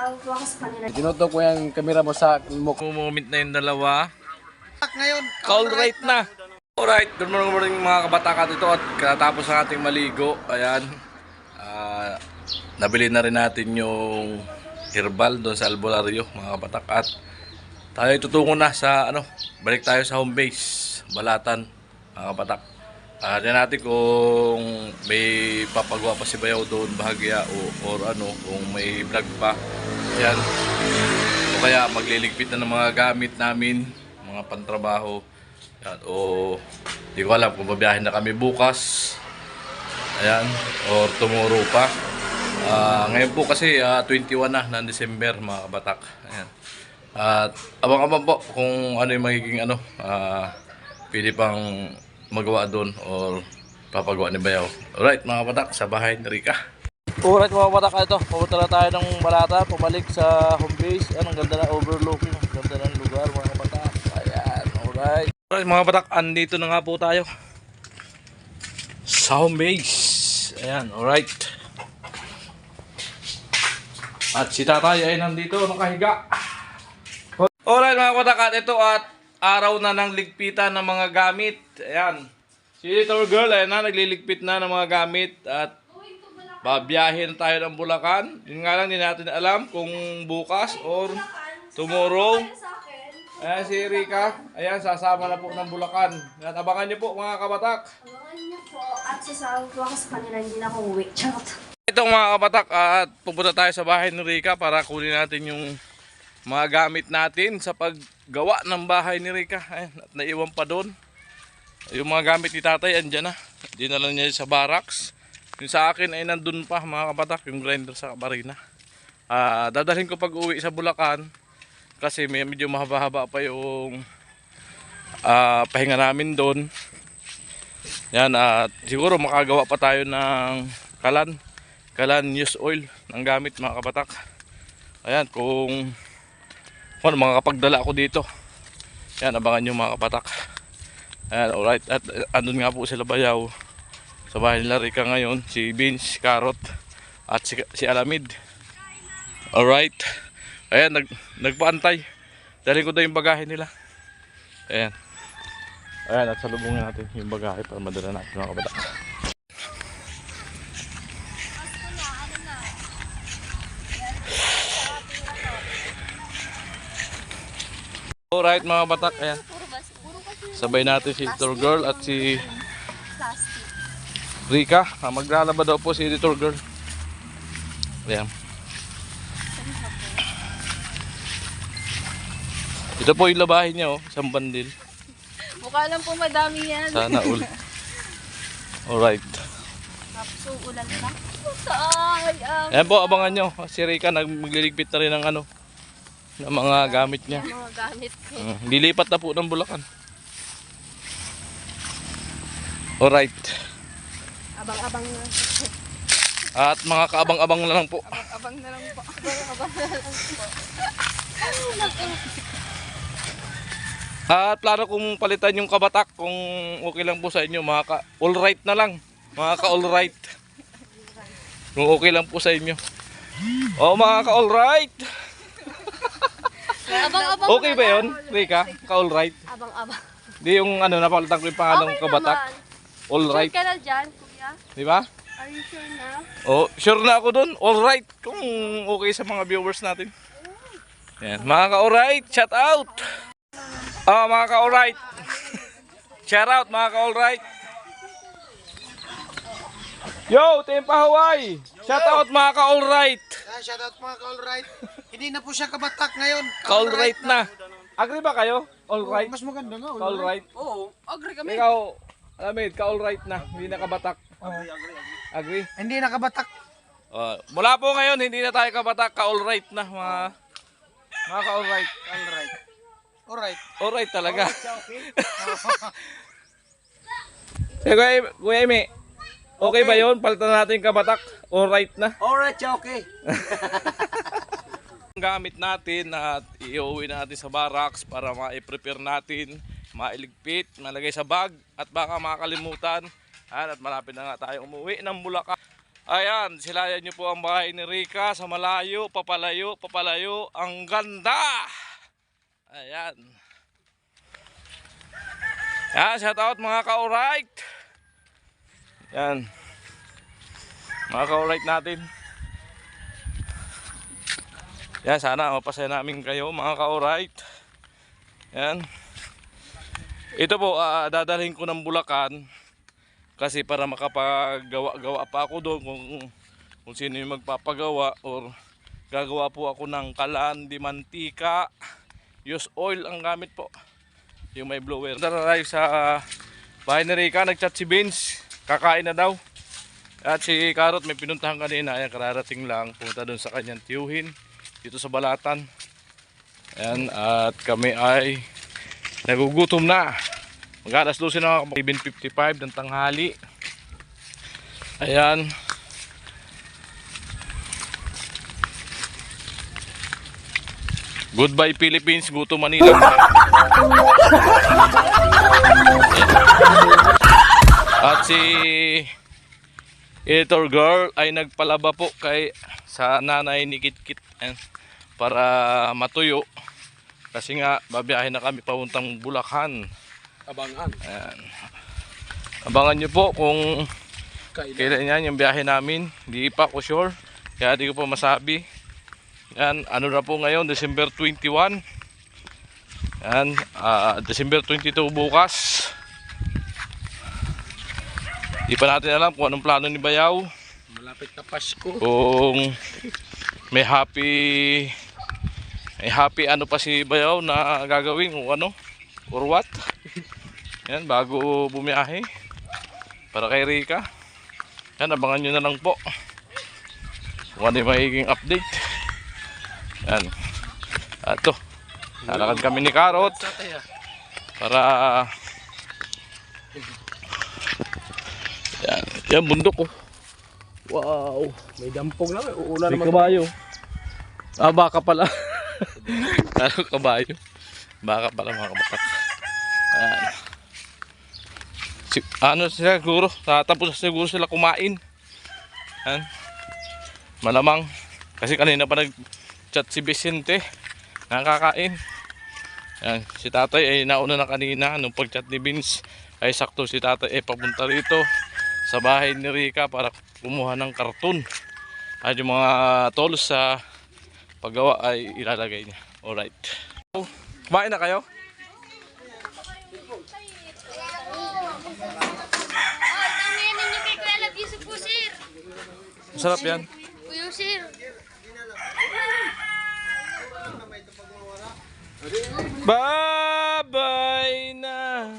sasawa ko sa kanila. Tinutok ko yung camera mo sa moment na yung dalawa. Ngayon, Call right na. Alright, good morning mga kabatakat ito at katapos ng ating maligo. Ayan, nabili na rin natin yung herbal doon sa albularyo mga kabatak. At tayo tutungo na sa balik tayo sa home base, Balatan mga kabatak. Diyan natin kung may papagawa pa si Bayaw doon bahagya or kung may vlog pa. Ayan. O kaya magliligpit na ng mga gamit namin, mga pantrabaho. Ayan. O di ko alam kung babiyahin na kami bukas. Ayan. Or tomorrow pa. Ngayon po kasi 21 na ng December mga kabatak. Ayan. At abang-abang po kung ano yung magiging pwede pang magawa doon or papagawa ni Bayaw. Alright mga kabatak, sa bahay ni Rika. Alright mga kabatak, ito pupunta na tayo ng Balata, pabalik sa home base. Ang ganda na overlooking, ganda ng lugar mga kabatak. Ayan, alright. Alright mga kabatak, andito na nga po tayo sa home base. Ayan, alright. At si tatay ay nandito, nakahiga. Alright mga kabatak, ito at araw na ng ligpitan ng mga gamit. Ayan. Si little girl, ayan na, nagliligpit na ng mga gamit. At babiyahin tayo ng Bulacan. Yun nga lang, hindi natin alam kung bukas or tomorrow. Ayan si Rika. Ayan, sasama na po ng Bulacan. At abangan niyo po mga kabatak. Abangan niyo po at sasawa ko sa kanila, hindi na ako uwi. Charot. Itong mga kabatak, at pupunta tayo sa bahay ni Rika para kunin natin yung mga gamit natin sa paggawa ng bahay ni Rika. Ayan, at naiwan pa doon. Yung mga gamit ni tatay, andyan na. Dinala niya sa barracks. Yung sa akin ay nandun pa mga kabatak, yung grinder sa Barina. Dadalhin ko pag uwi sa Bulacan. Kasi medyo mahaba-haba pa yung pahinga namin doon. Yan, at siguro makagawa pa tayo ng kalan used oil ng gamit mga kabatak. Ayan, kung makakapagdala ako dito. Yan, abangan nyo mga kapatak. Ayan, alright. At andun nga po sila Bayaw sa bahay nila Rika ngayon. Si Beans, Carrot at si Alamid. Alright. Ayan, nagpaantay. Dalhin ko daw yung bagahe nila. Ayan. Ayan, at salubungin natin yung bagahe para madala natin mga kapatak. Alright mga batak, ayan. Sabay natin si little girl at si Rika. Maglalaba daw po si little girl. Ayan. Ito po yung labahin niya, isang bandil. Mukha lang po madami yan. Sana all. Alright. So, ulan na. Ayan po, abangan nyo. Si Rika magliligpit na rin ng ng mga gamit niya. Mga gamit ko. Lilipat na po ng Bulacan. Alright. Abang-abang na. At mga kaabang-abang na lang po. Abang na lang po. Abang na lang po. At plano kong palitan yung kabatak kung okay lang po sa inyo. All-right na lang. Mga ka-all-right. Kung okay lang po sa inyo. O mga ka-all-right. Abang-abang. Okay ba yun, Rika? Ka-all-right? Abang-abang. Di yung napalitan ko yung pangalang kabatak. All-right. Sure ka na dyan, kuya? Di ba? Are you sure na? Oh, sure na ako dun. All-right. Kung okay sa mga viewers natin. Yan. Mga ka-all-right, shout out. Mga ka-all-right. Shout out mga ka-all-right. Yo, Team Pahawaii. Shout out mga ka-all-right. shout out mga ka-alright. Hindi na po siya kabatak ngayon. Ka-all-right na. Agree ba kayo? All-right. Mas maganda nga. Ka-all-right. Oo, agree kami. Ikaw, Alamid, ka-all-right na. Hindi na kabatak. Agree? Hindi na kabatak. Mula po ngayon, hindi na tayo kabatak. Ka-all-right na mga ka-all-right. Alright. Alright. Alright talaga. Okay. Kuya Amy, okay ba yun? Palitan natin kabatak. Alright na. Alright, okay. Ang gamit natin at iuwi natin sa barracks para ma-prepare natin, mailigpit, malagay sa bag at baka makakalimutan. At malapit na nga tayo umuwi ng Bulacan. Ayan, silayan nyo po ang bahay ni Rica sa malayo, papalayo, papalayo. Ang ganda! Ayan. Yan, shout out mga ka-alright. Yan. Mga ka-alright natin. Yan, sana mapasaya namin kayo mga ka-alright. Yan. Ito po, dadalhin ko ng Bulacan. Kasi para makapagawa-gawa pa ako doon kung sino yung magpapagawa or gagawa po ako ng kalan, di mantika, use oil ang gamit po, yung may blower. Tara sa bahay ni Rica, nagchat si Vince, kakain na daw. At si Carrot may pinuntahan kanina, ayan, kararating lang, pumunta doon sa kanyang tiyuhin dito sa Balatan. Ayan, at kami ay nagugutom na. Mag-alas 12 na, 7:55 ng tanghali. Ayan. Goodbye Philippines, go to Manila. At si editor girl ay nagpalaba po sa nanay ni Kitkit para matuyo. Kasi nga, babiyahin na kami papuntang Bulacan. Abangan. Ayan. Abangan nyo po kung kailan yan yung biyahe namin. Hindi pa ako sure, kaya di ko pa masabi. Yan, ano na po ngayon, December 21. Yan, December 22 bukas. Di pa natin alam kung anong plano ni Bayaw. Malapit na Pasko. Kung may happy ano pa si Bayaw na gagawin o ano or what. Yan, bago bumiyahe para kay Rica. Yan, abangan nyo na lang po kung ano yung magiging update. Yan, ato, lalakad kami ni Carrot para yan bundok oh. Wow, May dampog na, may uulan may naman. kabayo. Baka pala. Ano kabayo? Baka pala mga kabatak. Ayan. Ano siguro, tatapos siguro sila kumain. Ayan. Malamang. Kasi kanina pa nag-chat si Vicente. Nakakain. Ayan. Si tatay ay nauna na kanina. Nung pag-chat ni Vince ay sakto si tatay ay papunta rito sa bahay ni Rica para kumuha ng karton. At yung mga tools sa paggawa ay ilalagay niya. Alright. Kumain na kayo? Masarap yan. Kuya sir. Bye-bye na.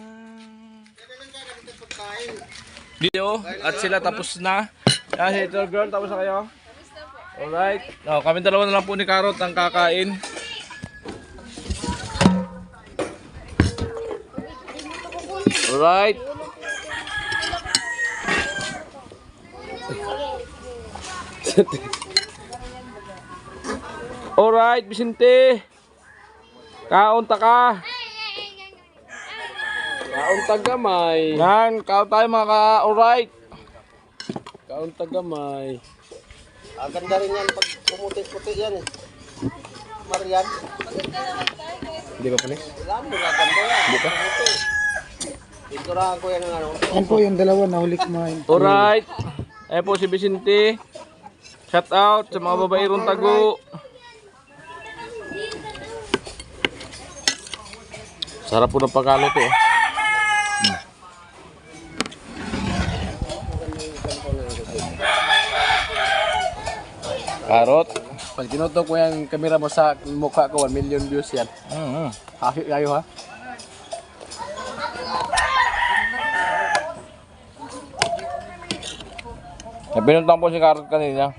Video at sila tapos na. Yan, little girl, tapos na kayo? Alright. No, kami dalawa na lang po ni Carrot ang kakain. Alright. Alright, Vicente. Kaunta ka. Kaunta gamay. Yan, kaon tayo mga ka-alright. Kaunta gamay. Ganda rin yan pag pumuti-puti yan eh. Marian. Hindi ba pala? Alam mo, ganda yan. Hindi pa? Pinturahan ko yan ng ano. Yan po yung dalawa na huli kumain. Alright. Ayan po si Vicente. Shout out sa mga babaerong tago. Sarap po ng pagkaluto. Carrot. Pag tinutok ko yung kamera mo sa mukha ko, 1 million views yan. Happy kayo ha? Napinuntang po si Carrot kanina.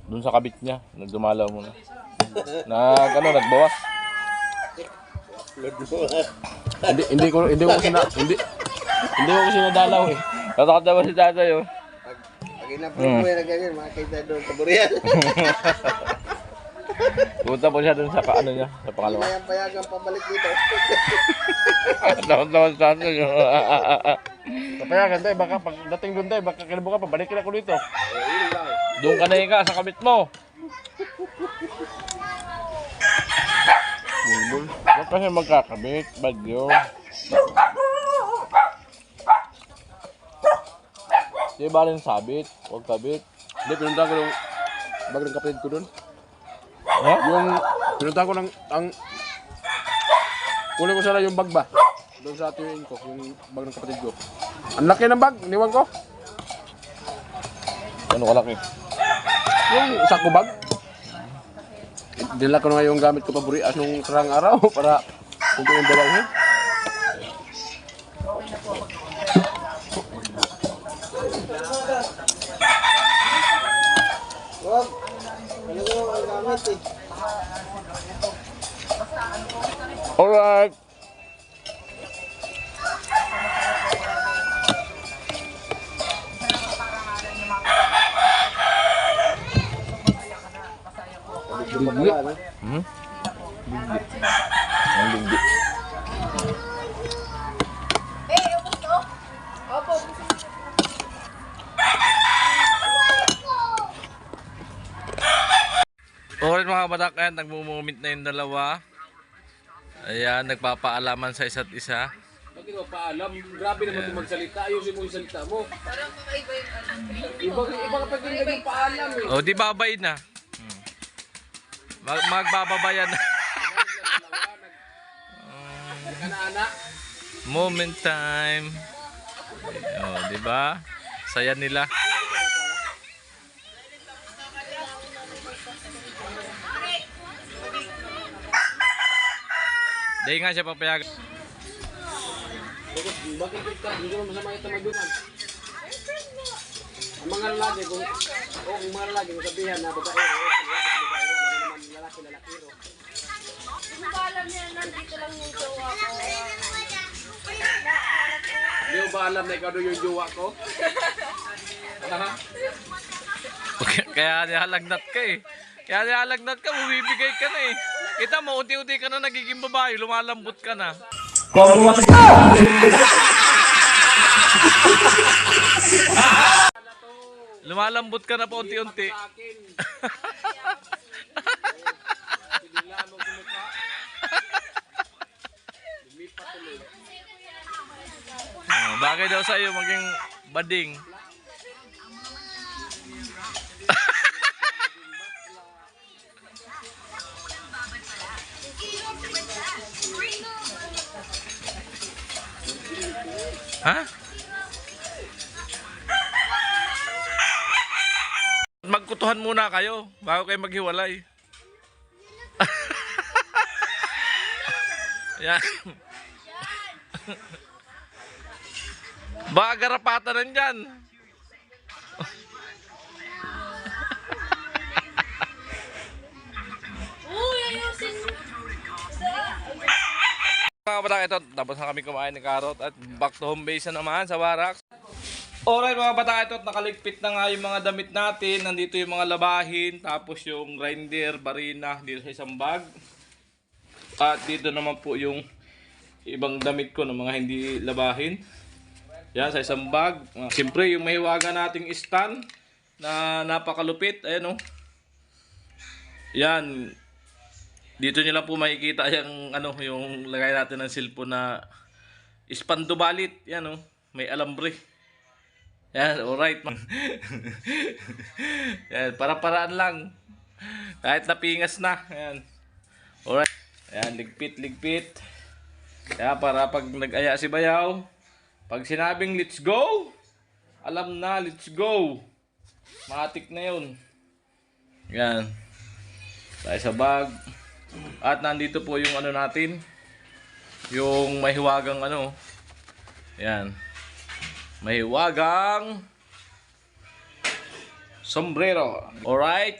Doon sa kabit niya. Nagdumalaw muna. Nagbawas. Hindi ko sinadalaw eh. Natakot naman si tatay oh. Pag in-upload mo yan na ganyan, makakita doon sa Burial. Punta po siya doon sa ano niya, sa pangalawa. Payagang pabalik dito. Naman sa ano yun. Papayagan tayo, baka pagdating doon tayo, baka kinabukan, pabalikin ako dito. Doon ka na ika sa kabit mo. Bulbul. Huwag kasi magkakabit, bagyo. Di ba rin sabit? Huwag kabit. Hindi, pinuntahan ko yung bag ng kapatid ko doon. Ha? Yung, pinuntahan ko ang kunin ko sana yung bag ba? Doon sa atin ko, yung bag ng kapatid ko. Ang laki ng bag, iniwan ko. Ano kalaki? Yung sako bag. Dila ko na nga yung gamit ko paburias nung sarang araw para kung yung dalawin. Alright. Digli. Ang linggi. Alright mga badak, ayan, nagmumumit na yung dalawa. Ayan, nagpapaalaman sa isa't isa. Bakit mo paalam? Grabe naman itong magsalita. Ayusin mo yung salita mo. Parang kakaiba yung alam. Iba kapag yung paalam eh. O, di babay na. Magbababayan na. Kana-anak. Moment time. O, di ba? Saya nila. Dahil nga siya papayagan. Bakit kita? Hindi mo masama ito magduman. Ang mga lalaki, kung mga lalaki, kung sabihan na babae, alam naman lalaki. Hindi ko alam yan, nandito lang yung jowa ko. Hindi mo ba alam na ikaw doon yung jowa ko? Kaya nihalagnat ka eh. Kaya nihalagnat ka, bumibigay ka na eh. Kita mo, unti-unti ka na nagiging babae, lumalambot ka na. Lumalambot ka na pa unti-unti. Bagay daw sa'yo maging bading. Ha? Magkutuhan muna kayo bago kayo maghiwalay. Yan. Baka garapatan nandyan. Uy, ayusin mo. Mga kabatak, ito, tapos na kami kumain ng karot at back to home base na naman sa barracks. Alright mga kabatak, ito, nakaligpit na nga yung mga damit natin. Nandito yung mga labahin, tapos yung grinder, barina, dito sa isang bag. At dito naman po yung ibang damit ko ng mga hindi labahin. Yan, sa isang bag. Siyempre, yung mahiwaga nating stand na napakalupit. Ayan o. Yan. Dito nyo lang po makikita yung, yung lagay natin ng cellphone na ispandobalit. Yan o. May alambre. Yan, alright. Yan, para-paraan lang. Kahit napingas na. Yan. Alright. Yan, ligpit. Yan, para pag nag-aya si Bayaw, pag sinabing let's go, alam na, let's go. Matik na yun. Yan. Tayo sa bag. At nandito po yung natin. Yung mahiwagang Yan. Mahiwagang sombrero. Alright.